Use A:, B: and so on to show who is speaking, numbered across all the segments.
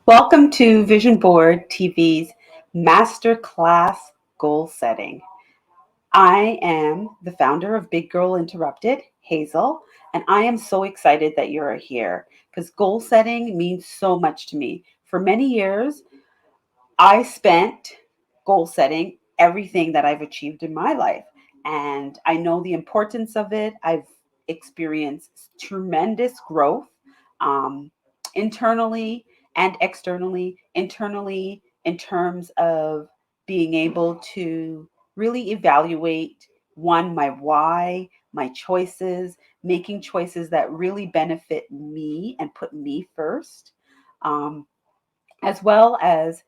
A: Welcome to Vision Board TV's Masterclass Goal Setting. I am the founder of Big Girl Interrupted, Hazel, and I am so excited that you're here because goal setting means so much to me. For many years, I spent goal setting everything that I've achieved in my life, and I know the importance of it. I've experienced tremendous growth um, internally and externally. Internally, in terms of being able to really evaluate one, my why, my choices, making choices that really benefit me and put me first, um, as well as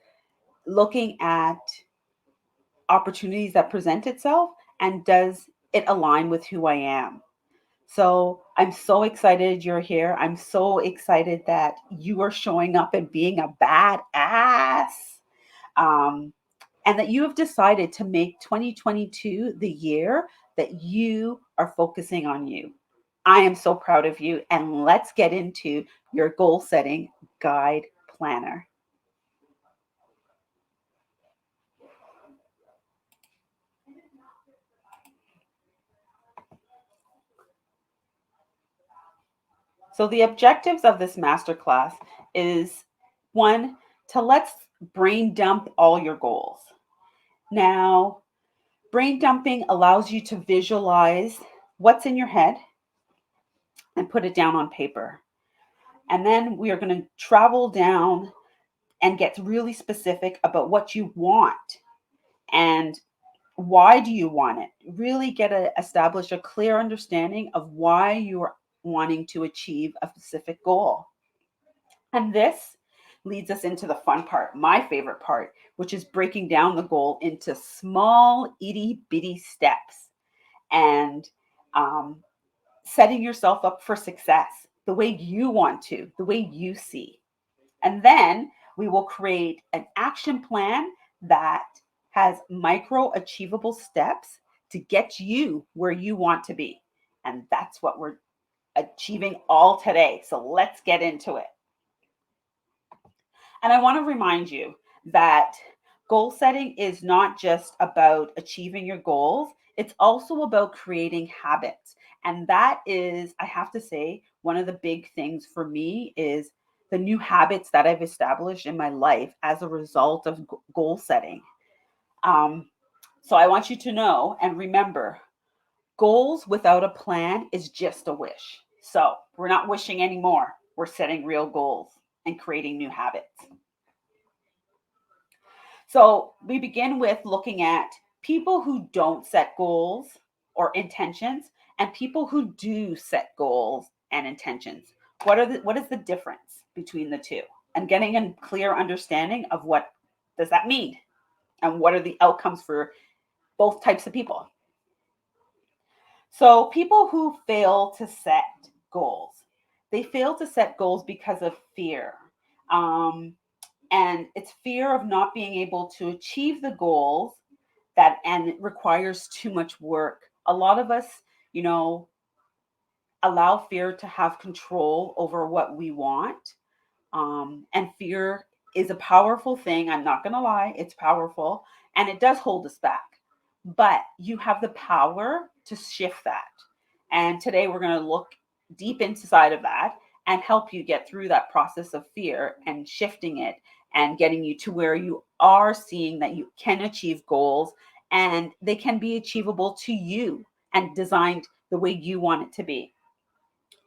A: looking at opportunities that present itself and does it align with who I am. So I'm so excited you're here. I'm so excited that you are showing up and being a badass. Um, and that you have decided to make 2022 the year that you are focusing on you. I am so proud of you. And let's get into your goal setting guide planner. So the objectives of this masterclass is one, to let's brain dump all your goals. Now, brain dumping allows you to visualize what's in your head and put it down on paper. And then we are going to travel down and get really specific about what you want and why do you want it. Really establish a clear understanding of why you are wanting to achieve a specific goal. And this leads us into the fun part, my favorite part, which is breaking down the goal into small, itty bitty steps and um, setting yourself up for success the way you want to, the way you see. And then we will create an action plan that has micro achievable steps to get you where you want to be. And that's what we're achieving all today. So let's get into it. And I want to remind you that goal setting is not just about achieving your goals, it's also about creating habits. And that is, I have to say, one of the big things for me is the new habits that I've established in my life as a result of goal setting. Um, so I want you to know and remember, goals without a plan is just a wish. So we're not wishing anymore. We're setting real goals and creating new habits. So we begin with looking at people who don't set goals or intentions and people who do set goals and intentions. What is the difference between the two? And getting a clear understanding of what does that mean and what are the outcomes for both types of people. So people who fail to set goals, they fail to set goals because of fear. Um, and it's fear of not being able to achieve the goals that and it requires too much work. A lot of us, you know, allow fear to have control over what we want. And fear is a powerful thing. I'm not going to lie, it's powerful and it does hold us back. But you have the power to shift that. And today we're going to look deep inside of that and help you get through that process of fear and shifting it and getting you to where you are seeing that you can achieve goals and they can be achievable to you and designed the way you want it to be.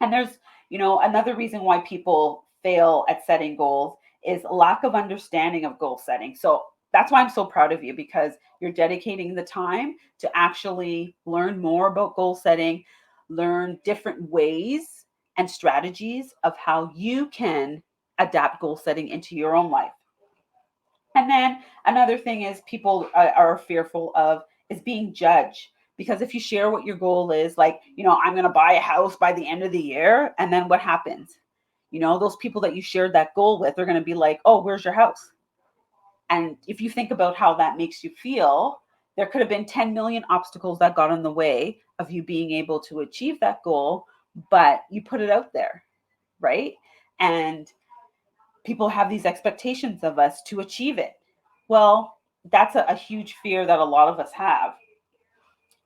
A: And there's, another reason why people fail at setting goals is lack of understanding of goal setting. So that's why I'm so proud of you because you're dedicating the time to actually learn more about goal setting, learn different ways and strategies of how you can adapt goal setting into your own life. And then another thing is people are fearful of is being judged because if you share what your goal is, like, I'm going to buy a house by the end of the year, and then what happens? Those people that you shared that goal with are going to be like, oh, where's your house? And if you think about how that makes you feel, there could have been 10 million obstacles that got in the way of you being able to achieve that goal. but you put it out there, right? And people have these expectations of us to achieve it. Well, that's a huge fear that a lot of us have.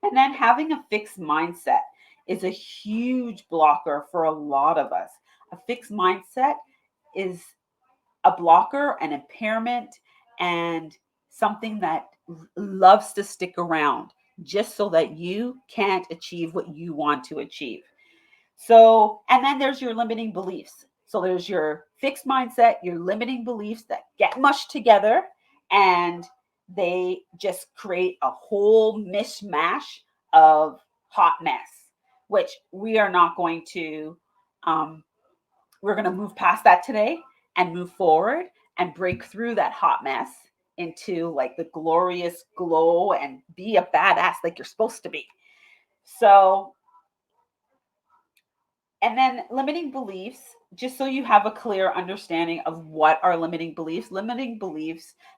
A: And then having a fixed mindset is a huge blocker for a lot of us. A fixed mindset is a blocker, an impairment, and something that loves to stick around just so that you can't achieve what you want to achieve. So, and then there's your limiting beliefs. So there's your fixed mindset, your limiting beliefs that get mushed together and they just create a whole mishmash of hot mess, which we are not going to, um, we're going to move past that today and move forward and break through that hot mess into like the glorious glow and be a badass like you're supposed to be. So, and then limiting beliefs, just so you have a clear understanding of what are limiting beliefs,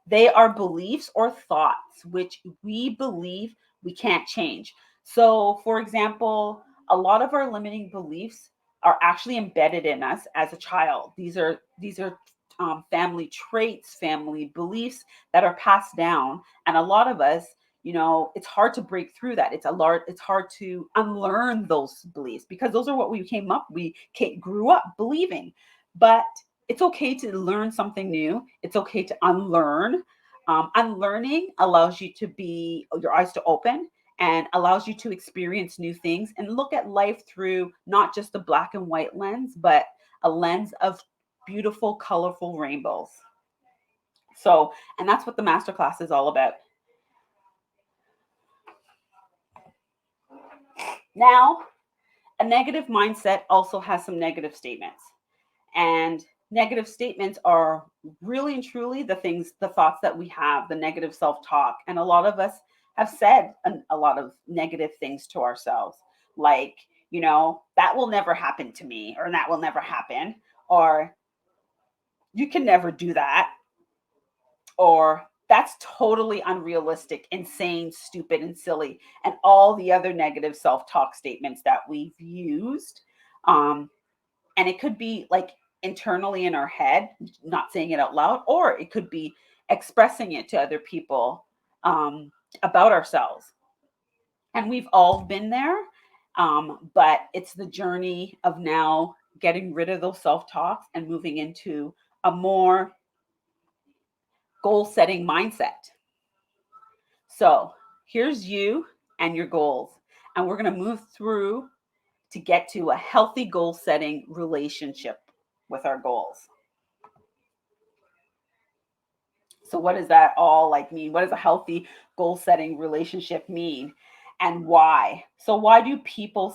A: they are beliefs or thoughts which we believe we can't change. So, for example, a lot of our limiting beliefs are actually embedded in us as a child. These are family traits, family beliefs that are passed down, and a lot of us, it's hard to break through that. It's hard to unlearn those beliefs because those are what grew up believing. But it's okay to learn something new. It's okay to unlearn. Unlearning allows you to be your eyes to open and allows you to experience new things and look at life through not just a black and white lens, but a lens of beautiful, colorful rainbows. So, and that's what the masterclass is all about. Now, a negative mindset also has some negative statements. And negative statements are really and truly the thoughts that we have, the negative self talk. And a lot of us have said a lot of negative things to ourselves, like, that will never happen to me, or that will never happen, or you can never do that, or that's totally unrealistic, insane, stupid, and silly, and all the other negative self talk statements that we've used. Um, and it could be like internally in our head, not saying it out loud, or it could be expressing it to other people about ourselves. And we've all been there, but it's the journey of now getting rid of those self talks and moving into a more goal setting mindset. So here's you and your goals. And we're going to move through to get to a healthy goal setting relationship with our goals. So what does that all like mean? What does a healthy goal setting relationship mean? And why? So the people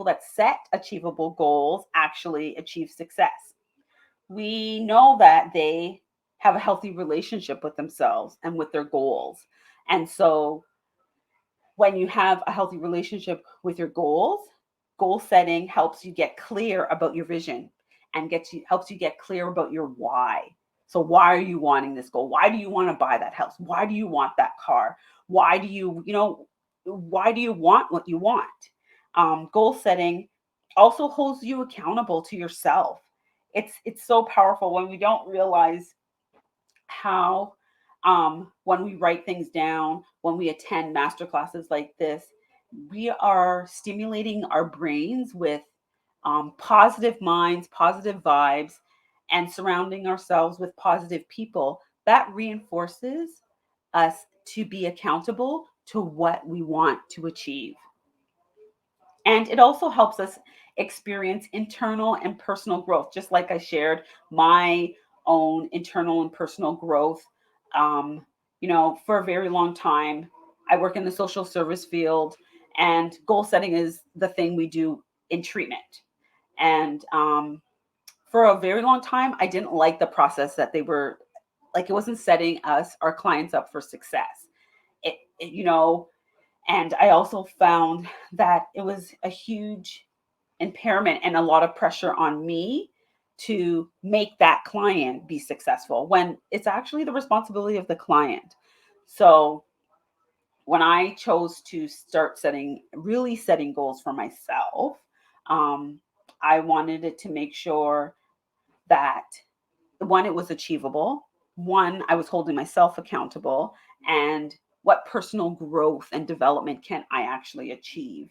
A: that set achievable goals actually achieve success? We know that they have a healthy relationship with themselves and with their goals. And so when you have a healthy relationship with your goals, goal setting helps you get clear about your vision and helps you get clear about your why. So why are you wanting this goal? Why do you want to buy that house? Why do you want that car? Why do why do you want what you want? Goal setting also holds you accountable to yourself. It's so powerful when we don't realize how, when we write things down, when we attend master classes like this, we are stimulating our brains with positive minds, positive vibes, and surrounding ourselves with positive people. That reinforces us to be accountable to what we want to achieve. And it also helps us experience internal and personal growth, just like I shared my own internal and personal growth. Um, for a very long time, I work in the social service field, and goal setting is the thing we do in treatment. And for a very long time, I didn't like the process that they were like, it wasn't setting our clients up for success. It, and I also found that it was a huge impairment and a lot of pressure on me to make that client be successful when it's actually the responsibility of the client. So when I chose to start really setting goals for myself, um, I wanted it to make sure that one, it was achievable. One, I was holding myself accountable, and what personal growth and development can I actually achieve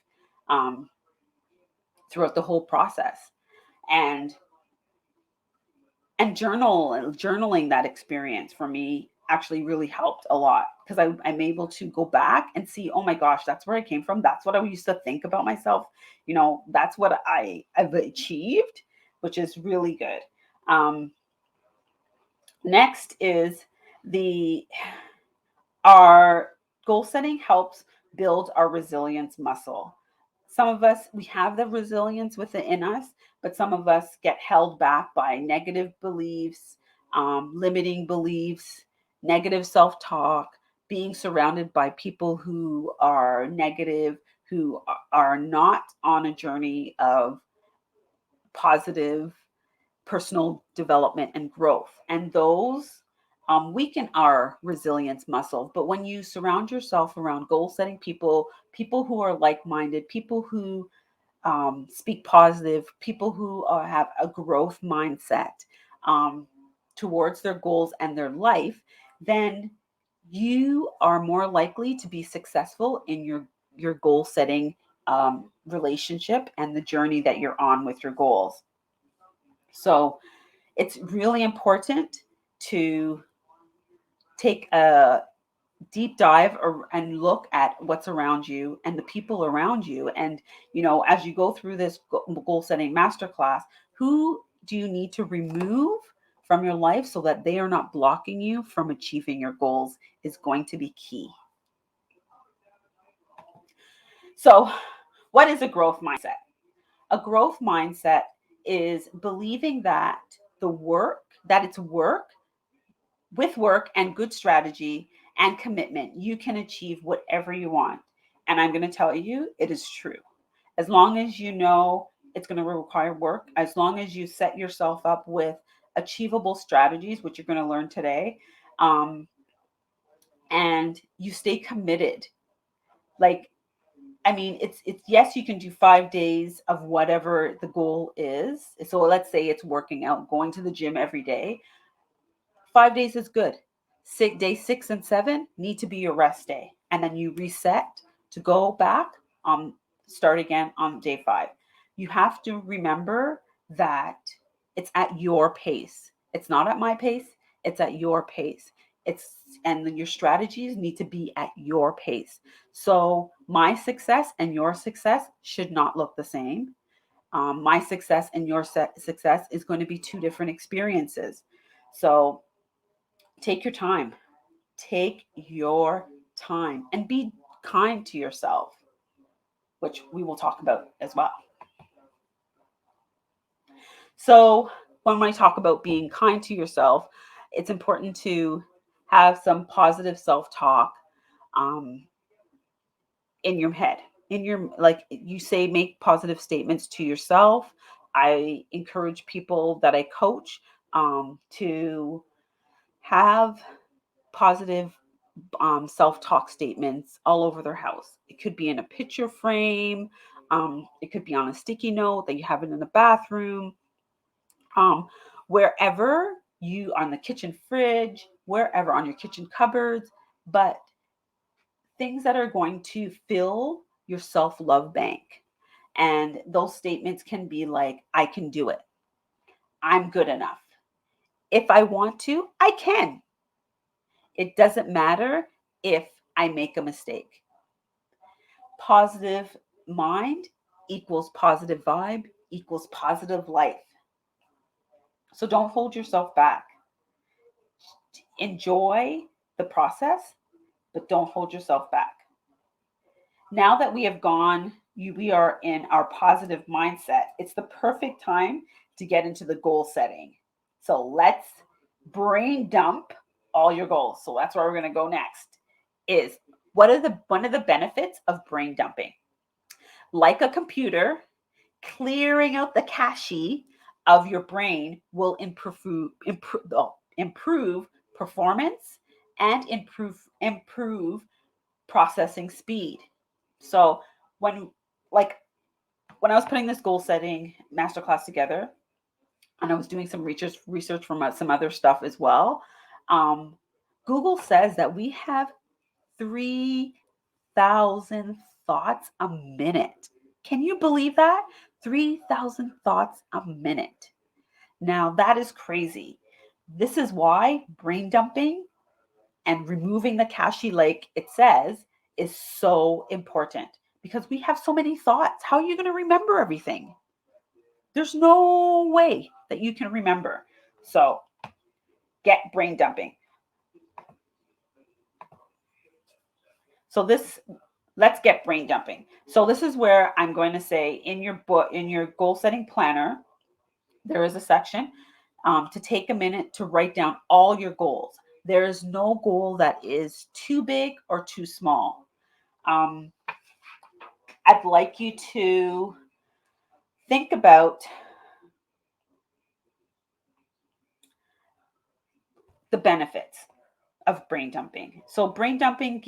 A: um, throughout the whole process. And and journaling that experience for me actually really helped a lot, because I'm able to go back and see, oh my gosh, that's where I came from, that's what I used to think about myself, that's what I've achieved, which is really good. Next is the our goal setting helps build our resilience muscle. Some of us, we have the resilience within us, but some of us get held back by negative beliefs, limiting beliefs, negative self talk, being surrounded by people who are negative, who are not on a journey of positive personal development and growth. And those weaken our resilience muscle. But when you surround yourself around goal setting people, people who are like minded, people who speak positive, people who have a growth mindset um, towards their goals and their life, then you are more likely to be successful in your goal setting relationship and the journey that you're on with your goals. So it's really important to take a deep dive and look at what's around you and the people around you. And, as you go through this goal setting masterclass, who do you need to remove from your life so that they are not blocking you from achieving your goals is going to be key. So, what is a growth mindset? A growth mindset is believing that it's work, with work and good strategy and commitment, you can achieve whatever you want. And I'm going to tell you, it is true. As long as you know it's going to require work, as long as you set yourself up with achievable strategies, which you're going to learn today, um, and you stay committed. Like, I mean, it's yes, you can do 5 days of whatever the goal is. So let's say it's working out, going to the gym every day. 5 days is good. Day 6 and 7 need to be your rest day. And then you reset to go back, start again on day 5. You have to remember that it's at your pace. It's not at my pace, it's at your pace. And your strategies need to be at your pace. So my success and your success should not look the same. My success and your success is going to be two different experiences. So take your time. Take your time and be kind to yourself, which we will talk about as well. So, when we talk about being kind to yourself, it's important to have some positive self talk um, in your head. In your, like you say, make positive statements to yourself. I encourage people that I coach to have positive self-talk statements all over their house. It could be in a picture frame. It could be on a sticky note that you have it in the bathroom. Um, Wherever you, on the kitchen fridge, wherever on your kitchen cupboards, but things that are going to fill your self-love bank. And those statements can be like, I can do it. I'm good enough. If I want to, I can. It doesn't matter if I make a mistake. Positive mind equals positive vibe equals positive life. So don't hold yourself back. Enjoy the process, but don't hold yourself back. Now that we have we are in our positive mindset, it's the perfect time to get into the goal setting. So let's brain dump all your goals. So that's where we're going to go next. Is what are the one of the benefits of brain dumping? Like a computer, clearing out the cache of your brain will improve performance and improve processing speed. So when when I was putting this goal setting masterclass together, and I was doing some research from some other stuff as well, um, Google says that we have 3,000 thoughts a minute. Can you believe that? 3,000 thoughts a minute. Now that is crazy. This is why brain dumping and removing the cache, like it says, is so important, because we have so many thoughts. How are you going to remember everything? There's no way that you can remember. So get brain dumping. So let's get brain dumping. So this is where I'm going to say, in your book, in your goal setting planner, there is a section to take a minute to write down all your goals. There is no goal that is too big or too small. I'd like you to think about the benefits of brain dumping. So brain dumping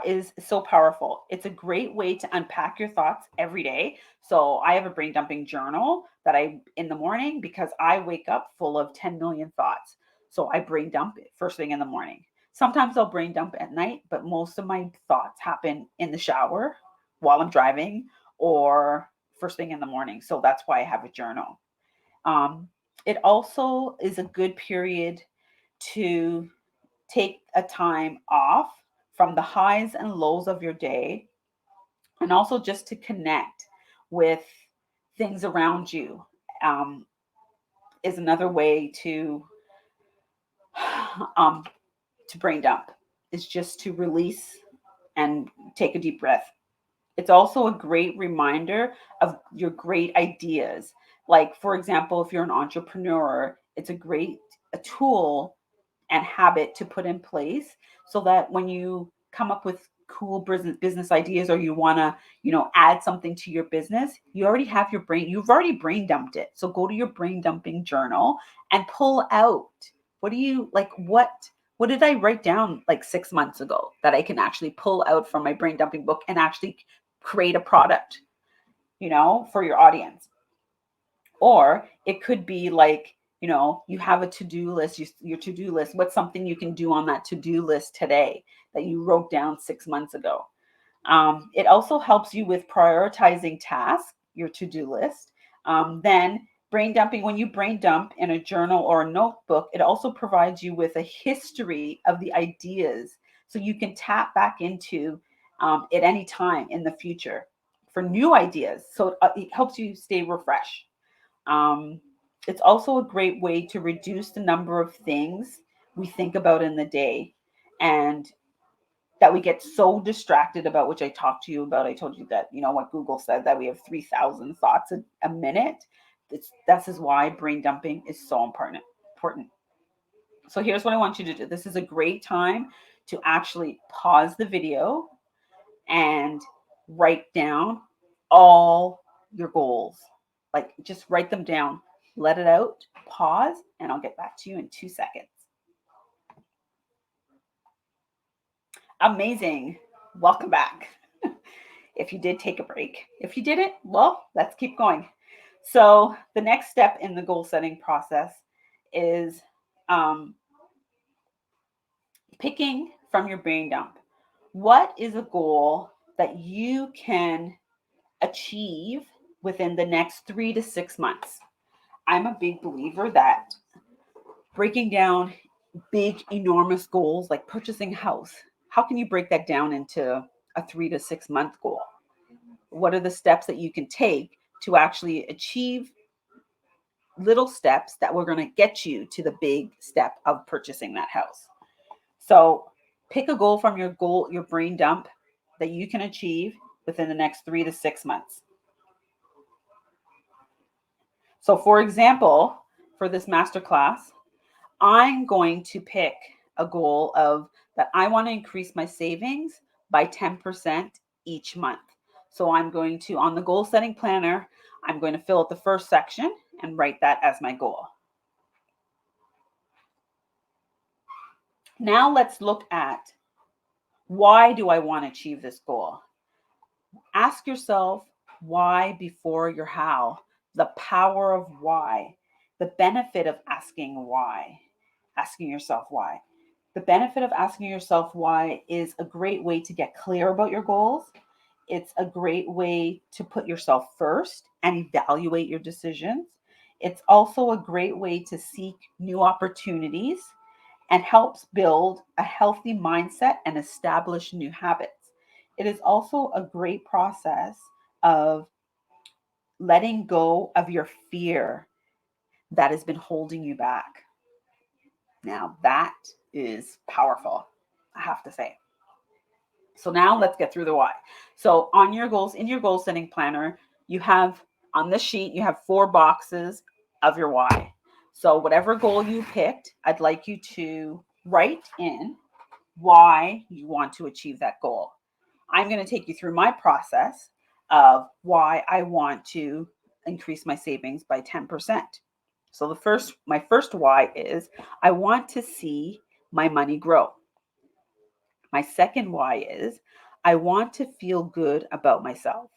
A: is so powerful. It's a great way to unpack your thoughts every day. So I have a brain dumping journal that I in the morning, because I wake up full of 10 million thoughts. So I brain dump it first thing in the morning. Sometimes I'll brain dump at night, but most of my thoughts happen in the shower, while I'm driving, or first thing in the morning. So that's why I have a journal. It also is a good period to take a time off from the highs and lows of your day, and also just to connect with things around you. um, is another way um, to brain dump, is just to release and take a deep breath. It's also a great reminder of your great ideas. Like, for example, if you're an entrepreneur, it's a tool and habit to put in place, so that when you come up with cool business ideas, or you want to add something to your business, you've already brain dumped it. So go to your brain dumping journal and pull out, what do you like, what did I write down like 6 months ago that I can actually pull out from my brain dumping book and actually create a product, for your audience. Or it could be like, you have a to-do list, your to-do list. What's something you can do on that to-do list today that you wrote down 6 months ago? It also helps you with prioritizing tasks, your to-do list. Then brain dumping, when you brain dump in a journal or a notebook, it also provides you with a history of the ideas, so you can tap back into at any time in the future for new ideas. So it helps you stay refreshed. Um, it's also a great way to reduce the number of things we think about in the day, and that we get so distracted about, which I talked to you about. I told you that, what Google said, that we have 3,000 thoughts a minute. This is why brain dumping is so important. So here's what I want you to do. This is a great time to actually pause the video and write down all your goals. Like, just write them down, let it out, pause, and I'll get back to you in 2 seconds. Amazing. Welcome back. If you did take a break. If you didn't, well, let's keep going. So the next step in the goal setting process is picking from your brain dump. What is a goal that you can achieve within the next 3 to 6 months? I'm a big believer that breaking down big, enormous goals like purchasing a house, how can you break that down into a 3 to 6 month goal? What are the steps that you can take to actually achieve little steps that were going to get you to the big step of purchasing that house? So pick a goal from your brain dump that you can achieve within the next 3 to 6 months. So for example, for this masterclass, I'm going to pick a goal of that I want to increase my savings by 10% each month. So I'm going to, on the goal setting planner, I'm going to fill out the first section and write that as my goal. Now let's look at Why do I want to achieve this goal? Ask yourself why before your how. The power of why. The benefit of asking why. Asking yourself why. The benefit of asking yourself why is a great way to get clear about your goals. It's a great way to put yourself first and evaluate your decisions. It's also a great way to seek new opportunities and helps build a healthy mindset and establish new habits. It is also a great process of letting go of your fear that has been holding you back. Now, that is powerful, I have to say. So now let's get through the why. So on your goals, in your goal setting planner, you have on this sheet, you have 4 boxes of your why. So whatever goal you picked, I'd like you to write in why you want to achieve that goal. I'm going to take you through my process of why I want to increase my savings by 10%. So my first why is I want to see my money grow. My second why is I want to feel good about myself.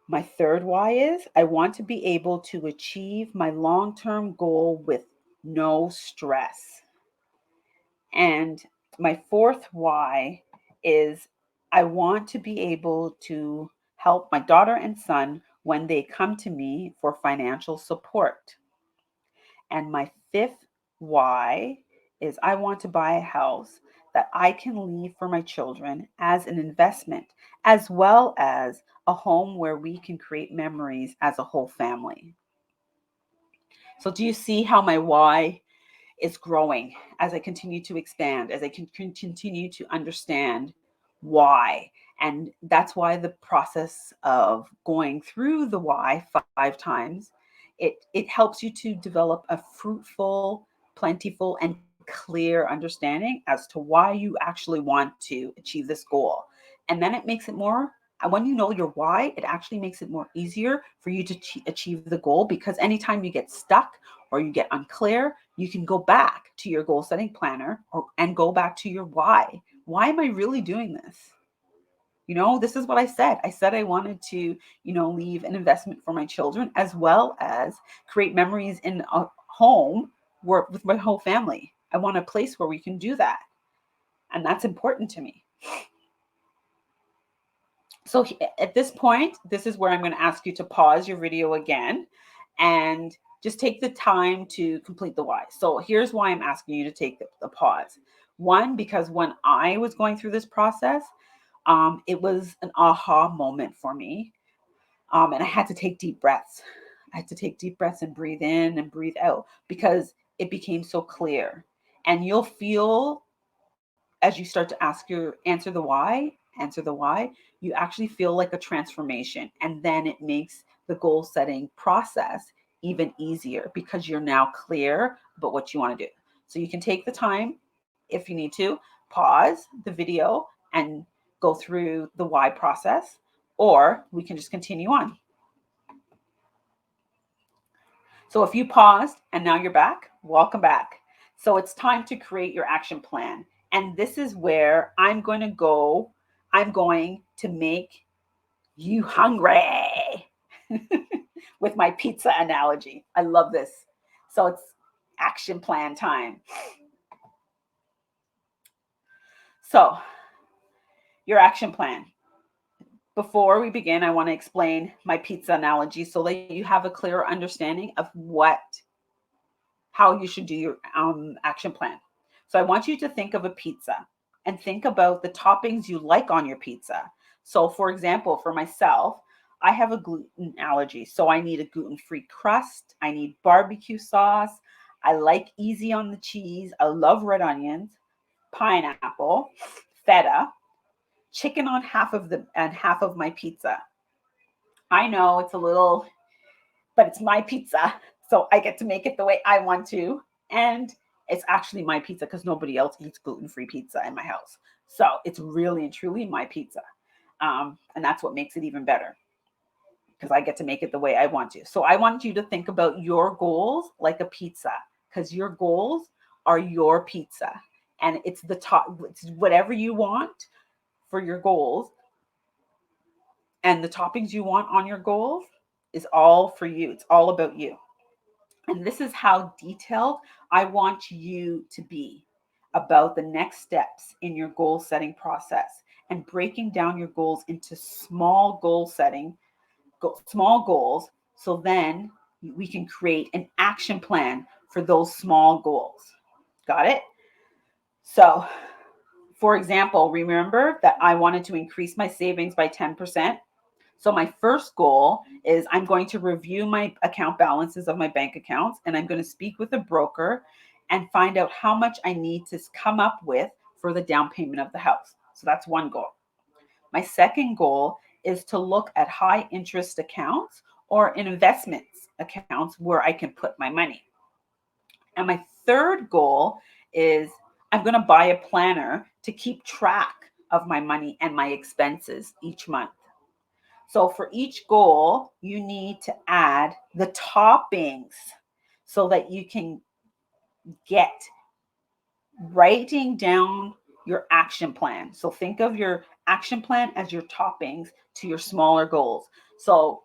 A: My third why is I want to be able to achieve my long-term goal with no stress. And my fourth why is I want to be able to help my daughter and son when they come to me for financial support. And my fifth why is I want to buy a house that I can leave for my children as an investment, as well as a home where we can create memories as a whole family. So, do you see how my why is growing as I continue to expand, as I can continue to understand why? And that's why the process of going through the why 5 times, it helps you to develop a fruitful, plentiful, and clear understanding as to why you actually want to achieve this goal. And then it makes it more, and when you know your why, it actually makes it more easier for you to achieve the goal, because anytime you get stuck or you get unclear, you can go back to your goal setting planner and go back to your why. Why am I really doing this? This is what I said. I said I wanted to, leave an investment for my children as well as create memories in a home where with my whole family. I want a place where we can do that. And that's important to me. So at this point, this is where I'm going to ask you to pause your video again and just take the time to complete the why. So here's why I'm asking you to take the pause. One, because when I was going through this process, it was an aha moment for me. And I had to take deep breaths. I had to take deep breaths and breathe in and breathe out because it became so clear. And you'll feel as you start to answer the why, you actually feel like a transformation. And then it makes the goal setting process even easier because you're now clear about what you want to do. So you can take the time if you need to, pause the video and go through the why process, or we can just continue on. So if you paused and now you're back, welcome back. So it's time to create your action plan. And this is where I'm going to make you hungry with my pizza analogy. I love this. So it's action plan time. So, your action plan. Before we begin, I want to explain my pizza analogy so that you have a clearer understanding of how you should do your action plan. So I want you to think of a pizza and think about the toppings you like on your pizza. So for example, for myself, I have a gluten allergy. So I need a gluten-free crust. I need barbecue sauce. I like easy on the cheese. I love red onions, pineapple, feta, chicken on half of my pizza. I know it's a little, but it's my pizza. So I get to make it the way I want to. And it's actually my pizza because nobody else eats gluten-free pizza in my house. So it's really and truly my pizza. And that's what makes it even better because I get to make it the way I want to. So I want you to think about your goals like a pizza because your goals are your pizza. and it's it's whatever you want for your goals, and the toppings you want on your goals is all for you. It's all about you. And this is how detailed I want you to be about the next steps in your goal setting process, and breaking down your goals into small goals, so then we can create an action plan for those small goals. Got it? So, for example, remember that I wanted to increase my savings by 10%. So my first goal is I'm going to review my account balances of my bank accounts, and I'm going to speak with a broker and find out how much I need to come up with for the down payment of the house. So that's one goal. My second goal is to look at high interest accounts or investments accounts where I can put my money. And my third goal is I'm going to buy a planner to keep track of my money and my expenses each month. So for each goal, you need to add the toppings so that you can get writing down your action plan. So think of your action plan as your toppings to your smaller goals. So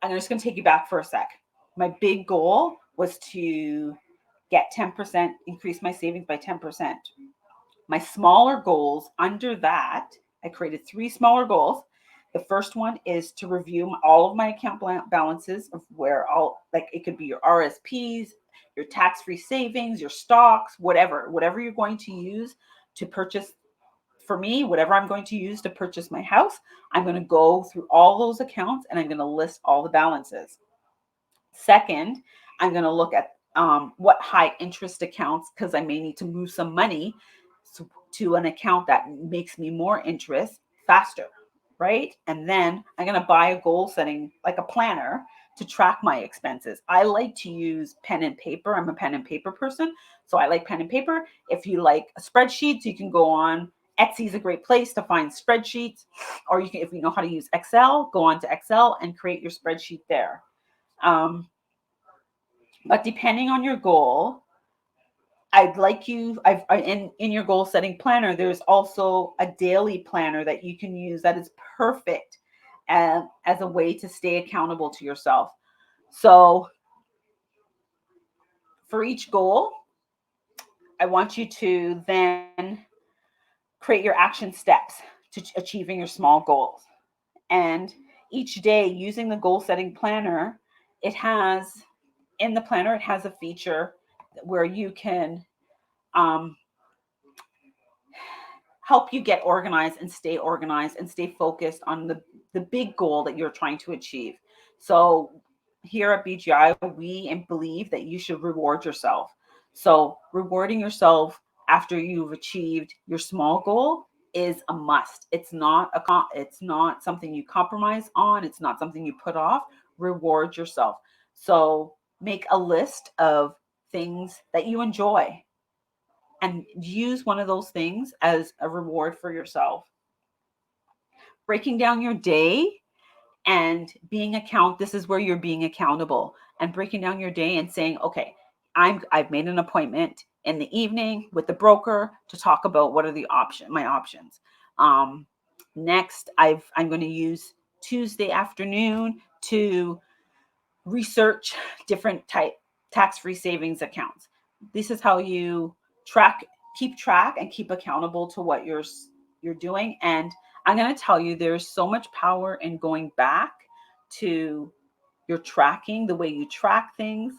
A: I'm just going to take you back for a sec. My big goal was to get 10%, increase my savings by 10%. My smaller goals under that, I created 3 smaller goals. The first one is to review all of my account balances of where all, like it could be your RSPs, your tax-free savings, your stocks, whatever you're going to use to purchase. For me, whatever I'm going to use to purchase my house, I'm going to go through all those accounts and I'm going to list all the balances. Second, I'm going to look at what high interest accounts, because I may need to move some money to an account that makes me more interest faster, right? And then I'm going to buy a goal setting, like a planner, to track my expenses. I like to use pen and paper. I'm a pen and paper person, so I like pen and paper. If you like spreadsheets, you can go on Etsy is a great place to find spreadsheets, or you can, if you know how to use Excel, go on to Excel and create your spreadsheet there. But depending on your goal, I'd like you, in your goal setting planner, there's also a daily planner that you can use that is perfect as a way to stay accountable to yourself. So for each goal, I want you to then create your action steps to achieving your small goals. And each day, using the goal setting planner, it has it has a feature where you can um, help you get organized and stay focused on the big goal that you're trying to achieve. So here at BGI, we believe that you should reward yourself. So rewarding yourself after you've achieved your small goal is a must. It's not something you compromise on. It's not something you put off. Reward yourself. So make a list of things that you enjoy and use one of those things as a reward for yourself. Breaking down your day and this is where you're being accountable, and breaking down your day and saying, okay, I've made an appointment in the evening with the broker to talk about what are my options. Next, I'm going to use Tuesday afternoon to research different type tax-free savings accounts. This is how you keep track and keep accountable to what you're doing. And I'm going to tell you, there's so much power in going back to your tracking, the way you track things,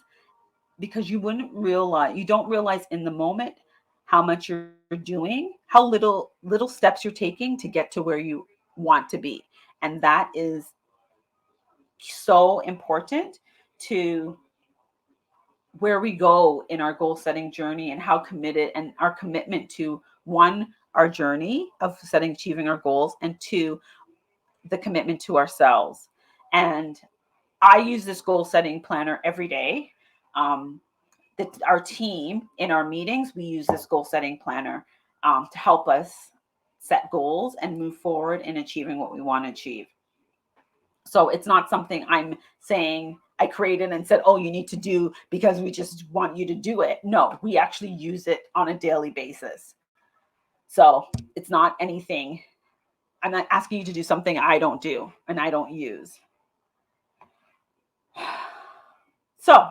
A: because you don't realize in the moment how much you're doing, how little steps you're taking to get to where you want to be. And that is so important to where we go in our goal setting journey, and how committed and our commitment to, one, our journey of achieving our goals, and two, the commitment to ourselves. And I use this goal setting planner every day. Our team in our meetings, we use this goal setting planner to help us set goals and move forward in achieving what we want to achieve. So it's not something I'm saying I created and said, oh, you need to do because we just want you to do it. No, we actually use it on a daily basis. So it's not anything. I'm not asking you to do something I don't do and I don't use. So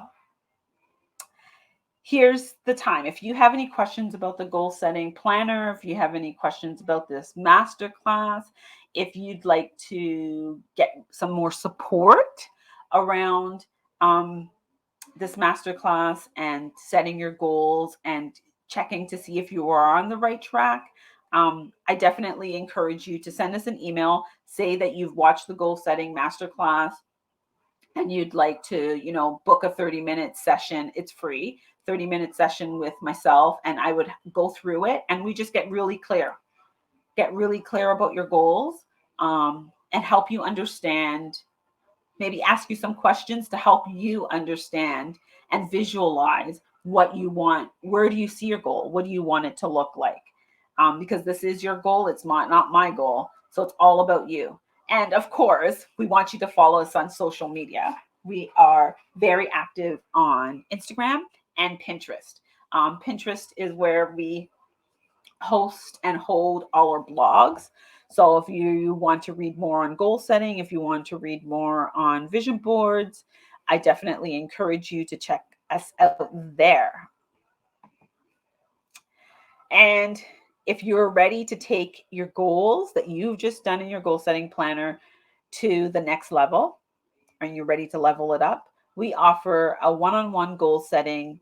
A: here's the time. If you have any questions about the goal setting planner, if you have any questions about this masterclass, if you'd like to get some more support around this masterclass and setting your goals and checking to see if you are on the right track, I definitely encourage you to send us an email, say that you've watched the goal setting masterclass and you'd like to, book a 30-minute session. It's free, 30-minute session with myself, and I would go through it and we just get really clear about your goals, and help you understand, maybe ask you some questions to help you understand and visualize what you want. Where do you see your goal? What do you want it to look like? Because this is your goal. It's not my goal. So it's all about you. And of course, we want you to follow us on social media. We are very active on Instagram and Pinterest. Pinterest is where we host and hold our blogs. So if you want to read more on goal setting, if you want to read more on vision boards, I definitely encourage you to check us out there. And if you're ready to take your goals that you've just done in your goal setting planner to the next level, and you're ready to level it up, we offer a one-on-one goal setting,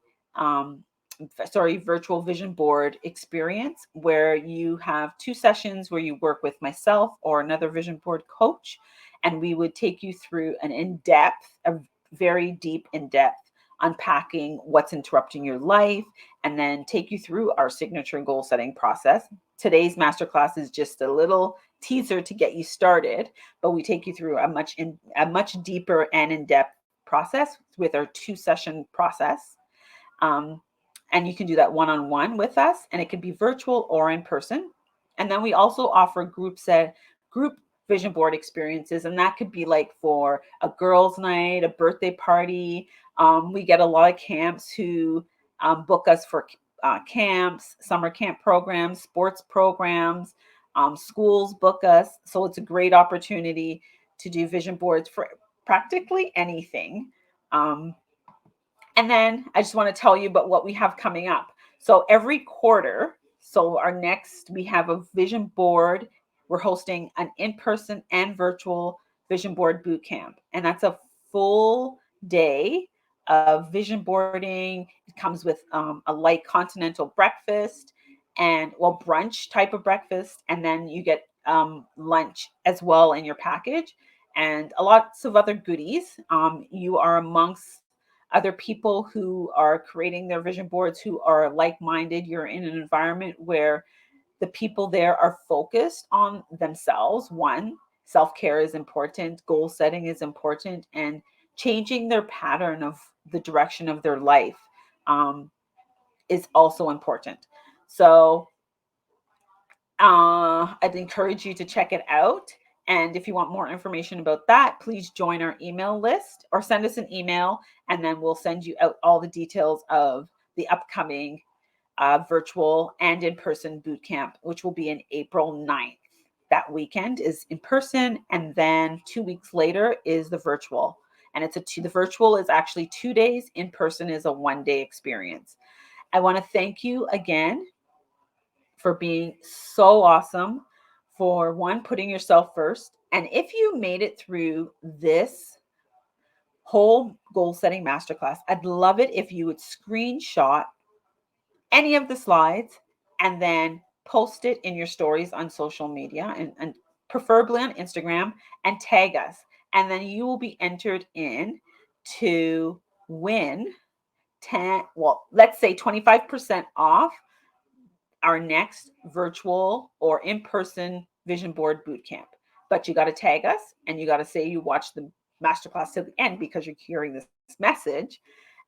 A: virtual vision board experience where you have 2 sessions where you work with myself or another vision board coach, and we would take you through a very deep in-depth unpacking what's interrupting your life, and then take you through our signature goal setting process. Today's masterclass is just a little teaser to get you started, but we take you through a much deeper and in-depth process with our 2-session process. And you can do that one-on-one with us, and it can be virtual or in person. And then we also offer group vision board experiences, and that could be like for a girls' night, a birthday party. We get a lot of camps who book us for camps, summer camp programs, sports programs. Schools book us, so it's a great opportunity to do vision boards for practically anything. And then I just want to tell you about what we have coming up. So every quarter, we have a vision board. We're hosting an in-person and virtual vision board boot camp. And that's a full day of vision boarding. It comes with a light continental breakfast and, well, brunch type of breakfast. And then you get lunch as well in your package and lots of other goodies. You are amongst other people who are creating their vision boards who are like-minded. You're in an environment where the people there are focused on themselves. One, self-care is important, goal setting is important, and changing their pattern of the direction of their life is also important. So I'd encourage you to check it out. And if you want more information about that, please join our email list or send us an email, and then we'll send you out all the details of the upcoming virtual and in-person boot camp, which will be in April 9th. That weekend is in person, and then 2 weeks later is the virtual. And the virtual is actually 2 days, in person is a 1-day experience. I want to thank you again for being so awesome, for one, putting yourself first. And if you made it through this whole goal setting masterclass, I'd love it if you would screenshot any of the slides and then post it in your stories on social media, and preferably on Instagram, and tag us. And then you will be entered in to win let's say 25% off our next virtual or in-person vision board boot camp. But you got to tag us, and you got to say you watched the masterclass to the end because you're hearing this message,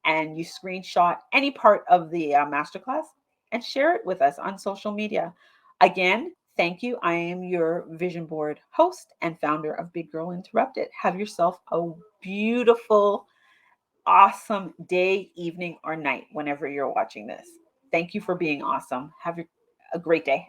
A: and you screenshot any part of the masterclass and share it with us on social media. Again, thank you. I am your vision board host and founder of Big Girl Interrupted. Have yourself a beautiful awesome day, evening, or night whenever you're watching this. Thank you for being awesome. Have a great day.